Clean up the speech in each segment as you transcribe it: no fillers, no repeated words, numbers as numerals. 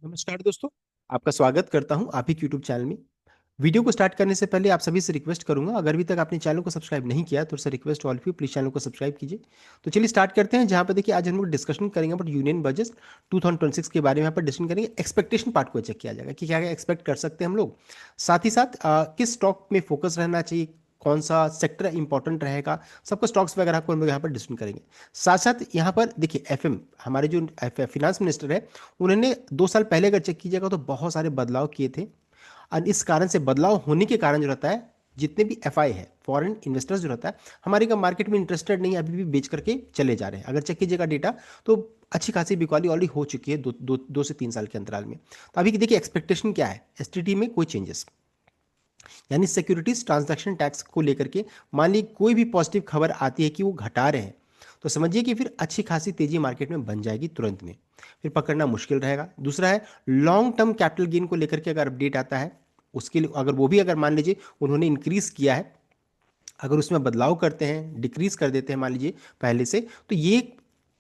नमस्कार दोस्तों। आपका स्वागत करता हूं आप ही यूट्यूब चैनल में। वीडियो को स्टार्ट करने से पहले आप सभी से रिक्वेस्ट करूंगा, अगर अभी तक आपने चैनल को सब्सक्राइब नहीं किया तो sir request all of you please channel को सब्सक्राइब कीजिए। तो चलिए स्टार्ट करते हैं। जहां पर देखिए आज हम लोग डिस्कशन करेंगे बट यूनियन बजट 2026 के बारे में यहाँ पर डिस्कशन करेंगे। एक्सपेक्टेशन पार्ट को चेक किया जाएगा कि क्या क्या एक्सपेक्ट कर सकते हैं हम लोग। साथ ही साथ किस स्टॉक में फोकस रहना चाहिए, कौन सा सेक्टर इंपॉर्टेंट रहेगा, सबको स्टॉक्स वगैरह को हम लोग यहाँ पर डिस्कशन करेंगे। साथ साथ यहाँ पर देखिए एफएम हमारे जो फिनांस मिनिस्टर है, उन्होंने 2 साल पहले अगर चेक कीजिएगा तो बहुत सारे बदलाव किए थे। और इस कारण से बदलाव होने के कारण जो रहता है, जितने भी एफआई है फॉरेन इन्वेस्टर्स जो रहता है हमारे का मार्केट में इंटरेस्टेड नहीं है, अभी भी बेच करके चले जा रहे हैं। अगर चेक कीजिएगा डेटा तो अच्छी खासी बिकवाली ऑलरेडी हो चुकी है 2 से 3 साल के अंतराल में। तो अभी देखिए एक्सपेक्टेशन क्या है, एसटीटी में कोई चेंजेस, यानी सिक्योरिटीज ट्रांजैक्शन टैक्स को लेकर के मान ली कोई भी पॉजिटिव खबर आती है कि वो घटा रहे हैं, तो समझिए कि फिर अच्छी खासी तेजी मार्केट में बन जाएगी तुरंत में, फिर पकड़ना मुश्किल रहेगा। दूसरा है लॉन्ग टर्म कैपिटल गेन को लेकर के अगर अपडेट आता है, उसके लिए अगर वो भी अगर मान लीजिए उन्होंने इंक्रीज किया है, अगर उसमें बदलाव करते हैं डिक्रीज कर देते हैं मान लीजिए पहले से, तो ये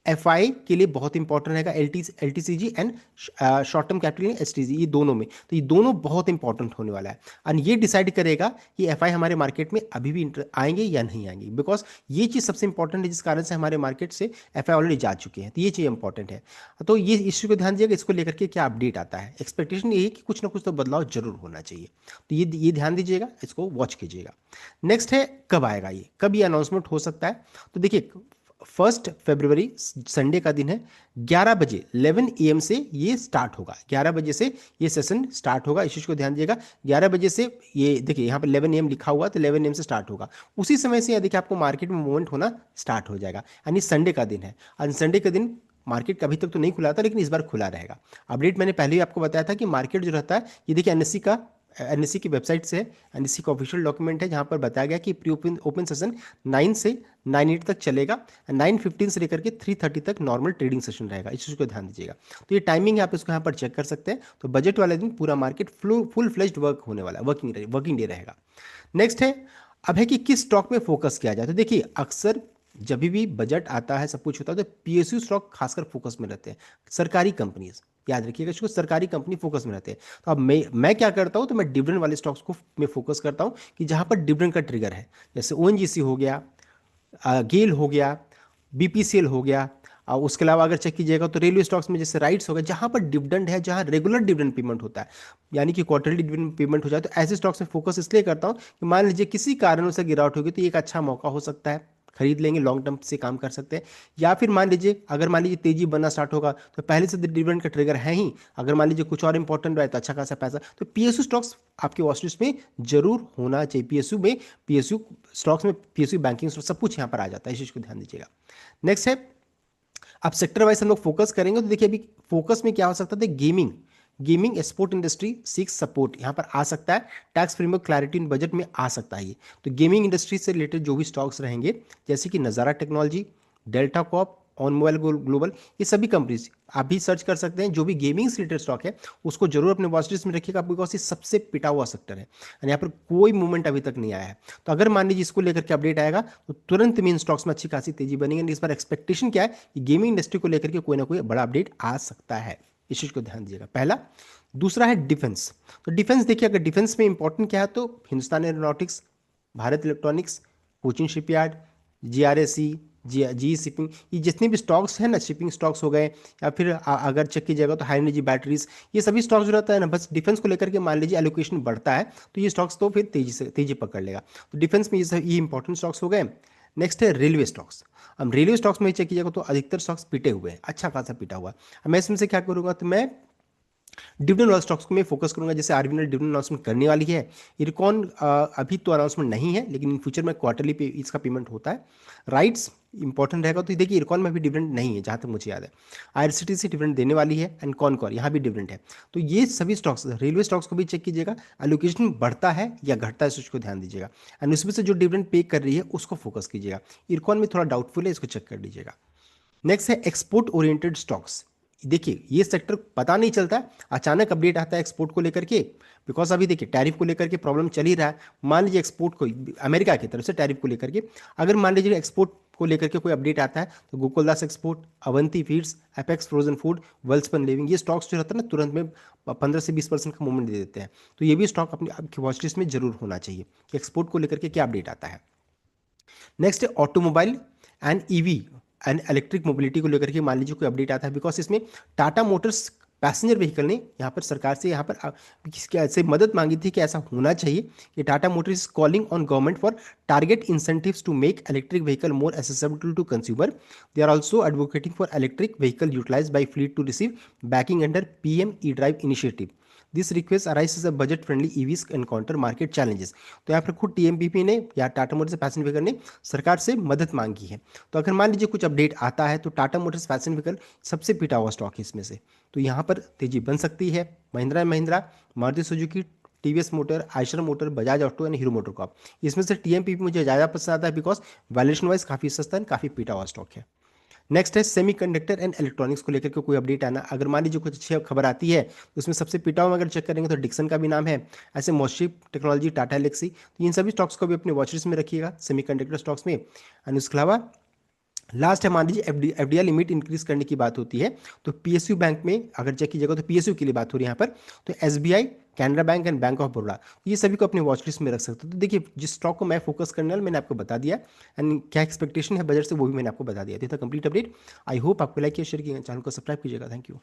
एफआई के लिए बहुत इंपॉर्टेंट रहेगा। LTCG and short term capital STG, ये दोनों में, तो ये दोनों बहुत इंपॉर्टेंट होने वाला है। और ये डिसाइड करेगा कि एफआई हमारे मार्केट में अभी भी आएंगे या नहीं आएंगे, बिकॉज ये चीज़ सबसे इंपॉर्टेंट है जिस कारण से हमारे मार्केट से एफआई ऑलरेडी जा चुके हैं, तो ये चीज़ इंपॉर्टेंट है। तो ये इश्यू को ध्यान दीजिएगा, इसको लेकर के क्या अपडेट आता है। एक्सपेक्टेशन ये है कि कुछ ना कुछ तो बदलाव जरूर होना चाहिए, तो ये ध्यान दीजिएगा, इसको वॉच कीजिएगा। नेक्स्ट है कब आएगा, ये कब ये अनाउंसमेंट हो सकता है। तो देखिए 1 फरवरी संडे का दिन है, 11 बजे 11 AM से ये स्टार्ट होगा। 11 बजे से ये सेशन स्टार्ट होगा, इस चीज़ को ध्यान दीजिएगा। 11 बजे से ये देखिए यहाँ पर 11 AM लिखा हुआ, तो 11 AM से स्टार्ट होगा। उसी समय से देखिए आपको मार्केट में मूवमेंट होना स्टार्ट हो जाएगा, यानी संडे का दिन है। और संडे का दिन मार्केट अभी तक तो नहीं खुला था, लेकिन इस बार खुला रहेगा। अपडेट मैंने पहले ही आपको बताया था कि मार्केट जो रहता है, ये देखिए एनएससी की वेबसाइट से है, एनएससी का ऑफिशियल डॉक्यूमेंट है, जहां पर बताया गया कि प्री ओपन सेशन 9 से 9:08 तक चलेगा, 9:15 से लेकर के 3:30 तक नॉर्मल ट्रेडिंग सेशन रहेगा। इस चीज़ को ध्यान दीजिएगा। तो ये टाइमिंग आप इसको यहाँ पर चेक कर सकते हैं। तो बजट वाले दिन पूरा मार्केट फुल फ्लेज्ड वर्क होने वाला है, वर्किंग डे रहेगा। नेक्स्ट है, अब है कि किस स्टॉक में फोकस किया जाए। तो देखिए अक्सर जब भी बजट आता है, सब कुछ होता है, तो पीएसयू स्टॉक खासकर फोकस में रहते हैं। सरकारी कंपनीज, याद रखिएगा इसको, सरकारी कंपनी फोकस में रहते हैं। तो अब मैं क्या करता हूं, तो मैं डिविडेंड वाले स्टॉक्स को मैं फोकस करता हूं कि जहां पर डिविडेंड का ट्रिगर है, जैसे ओएनजीसी हो गया, गेल हो गया, बीपीसीएल हो गया। उसके अलावा अगर चेक कीजिएगा तो रेलवे स्टॉक्स में जैसे राइट्स हो गया, जहां पर डिविडेंड है, जहां रेगुलर डिविडेंड पेमेंट होता है, यानी कि क्वार्टरली डिविडेंड पेमेंट हो जाए, तो ऐसे स्टॉक्स में फोकस इसलिए करता हूं कि मान लीजिए किसी कारणों से गिरावट होगी तो ये एक अच्छा मौका हो सकता है, खरीद लेंगे, लॉन्ग टर्म से काम कर सकते हैं। या फिर मान लीजिए अगर मान लीजिए तेजी बनना स्टार्ट होगा, तो पहले से डिविडेंड का ट्रिगर है ही, अगर मान लीजिए कुछ और इंपॉर्टेंट रहे तो अच्छा खासा पैसा, तो पीएसयू स्टॉक्स आपके वॉच लिस्ट में जरूर होना चाहिए। पीएसयू स्टॉक्स में पीएसयू बैंकिंग सब कुछ यहाँ पर आ जाता है, इस चीज को ध्यान दीजिएगा। नेक्स्ट है, अब सेक्टर वाइज हम लोग फोकस करेंगे, तो देखिए अभी फोकस में क्या हो सकता है, gaming export industry seeks support यहाँ पर आ सकता है। Tax framework clarity in budget में आ सकता है ये। तो गेमिंग इंडस्ट्री से रिलेटेड जो भी स्टॉक्स रहेंगे, जैसे कि Nazara technology, delta corp, on mobile global, ये सभी कंपनीज आप भी सर्च कर सकते हैं। जो भी गेमिंग से रिलेटेड स्टॉक है उसको जरूर अपने वॉच लिस्ट में रखिएगा, बिकॉज ये सबसे पिटा हुआ सेक्टर है, यहाँ पर कोई मूवमेंट अभी तक नहीं आया है। तो अगर मान लीजिए इसको लेकर के अपडेट आएगा तो तुरंत में इन स्टॉक्स में अच्छी खासी तेजी बनेगी। इस बार एक्सपेक्टेशन क्या है कि गेमिंग इंडस्ट्री को लेकर के कोई ना कोई बड़ा अपडेट आ सकता है, इस चीज को ध्यान दीजिएगा, पहला। दूसरा है डिफेंस। तो डिफेंस देखिए, अगर डिफेंस में इंपॉर्टेंट क्या है, तो Hindustan Aeronautics, Bharat Electronics, Cochin shipyard, GRSE, G shipping, ये जितने भी स्टॉक्स हैं ना, शिपिंग स्टॉक्स हो गए, या फिर अगर चेक कीजिएगा तो हाई एनर्जी बैटरीज, ये सभी स्टॉक्स जो रहता है ना, बस डिफेंस को लेकर के मान लीजिए एलोकेशन बढ़ता है तो ये स्टॉक्स तो फिर तेजी पकड़ लेगा। तो डिफेंस में ये इंपॉर्टेंट स्टॉक्स हो गए। नेक्स्ट है रेलवे स्टॉक्स। अब रेलवे स्टॉक्स में चेक कीजिएगा तो अधिकतर स्टॉक्स पिटे हुए हैं, अच्छा खासा पिटा हुआ। अब मैं इसमें से क्या करूंगा, तो मैं डिविडेंड वाले स्टॉक्स को मैं फोकस करूंगा। जैसे आरबीएल डिविडेंड अनाउंसमेंट करने वाली है, इरकॉन अभी तो अनाउंसमेंट नहीं है, लेकिन इन फ्यूचर में क्वार्टरली पे इसका पेमेंट होता है। राइट्स इंपॉर्टेंट रहेगा, तो देखिए इरकॉन में भी डिविडेंड नहीं है जहां तक मुझे याद है। आईआरसीटीसी डिविडेंड देने वाली है, एंड कॉनकॉर यहाँ भी डिविडेंड है। तो ये सभी स्टॉक्स, रेलवे स्टॉक्स को भी चेक कीजिएगा, एलोकेशन बढ़ता है या घटता है, इस चीज को ध्यान दीजिएगा। एंड उसमें से जो डिविडेंड पे कर रही है उसको फोकस कीजिएगा। इरकॉन में थोड़ा डाउटफुल है, इसको चेक कर लीजिएगा। नेक्स्ट है एक्सपोर्ट ओरिएंटेड स्टॉक्स। देखिए ये सेक्टर पता नहीं चलता है, अचानक अपडेट आता है एक्सपोर्ट को लेकर के, बिकॉज अभी देखिए टैरिफ को लेकर के प्रॉब्लम चल ही रहा है। मान लीजिए एक्सपोर्ट को, अमेरिका की तरफ से टैरिफ को लेकर के, अगर मान लीजिए एक्सपोर्ट को लेकर के कोई अपडेट आता है तो Gokuldas export, Avanti feeds, apex frozen food, Welspun living, ये स्टॉक्स जो रहता है ना तुरंत में 15 से 20% का मूवमेंट दे देते हैं। तो ये भी स्टॉक अपनी आपकी वॉच लिस्ट में जरूर होना चाहिए कि एक्सपोर्ट को लेकर के क्या अपडेट आता है। नेक्स्ट है automobile and EV and electric mobility को लेकर के मान लीजिए कोई अपडेट आता है, बिकॉज इसमें टाटा मोटर्स पैसेंजर व्हीकल ने यहाँ पर सरकार से यहाँ पर किसके ऐसे मदद मांगी थी कि ऐसा होना चाहिए कि Tata motors is calling on government for target incentives to make electric vehicle more accessible to consumer. They are also advocating for electric vehicle utilize by fleet to receive backing under PM E drive initiative. This request arise a budget friendly EVs encounter market challenges. तो यहाँ पर खुद टीएमपीपी ने या Tata Motors passenger vehicle ने सरकार से मदद मांगी है। तो अगर मान लीजिए कुछ अपडेट आता है तो टाटा मोटर्स पैसेंजर व्हीकल सबसे पिटा हुआ स्टॉक है इसमें से, तो यहाँ पर तेजी बन सकती है। Mahindra and Mahindra, Maruti Suzuki, TVS motor, Eicher motor, Bajaj auto and Hero motor corp, इसमें से टीएमपीपी मुझे ज़्यादा पसंद आता है बिकॉज वैल्यूएशन वाइज काफ़ी सस्ता है, काफ़ी पिटा हुआ स्टॉक है। नेक्स्ट है सेमीकंडक्टर एंड इलेक्ट्रॉनिक्स को लेकर के कोई अपडेट आना, अगर मान लीजिए कुछ अच्छी खबर आती है तो उसमें सबसे पिटा हुआ अगर चेक करेंगे तो डिक्सन का भी नाम है, ऐसे मोशिप टेक्नोलॉजी, टाटा एलेक्सी, तो इन सभी स्टॉक्स को भी अपने वॉच लिस्ट में रखिएगा सेमीकंडक्टर स्टॉक्स में। एंड उसके अलावा लास्ट है मान लीजिए एफडीआई लिमिट इंक्रीज करने की बात होती है तो पीएसयू बैंक में अगर चेक कीजिएगा तो पीएसयू के लिए बात हो रही है यहाँ पर, तो SBI, Canara bank and bank of Baroda, ये सभी को अपने वॉच लिस्ट में रख सकते हो। तो देखिए जिस स्टॉक को मैं फोकस करने वाला मैंने आपको बता दिया, एंड क्या एक्सपेक्टेशन है बजट से वो भी मैंने आपको बता दिया था कंप्लीट अपडेट। आई होप आपको लाइक किया, शेयर किया, चैनल को सब्सक्राइब कीजिएगा। Thank you.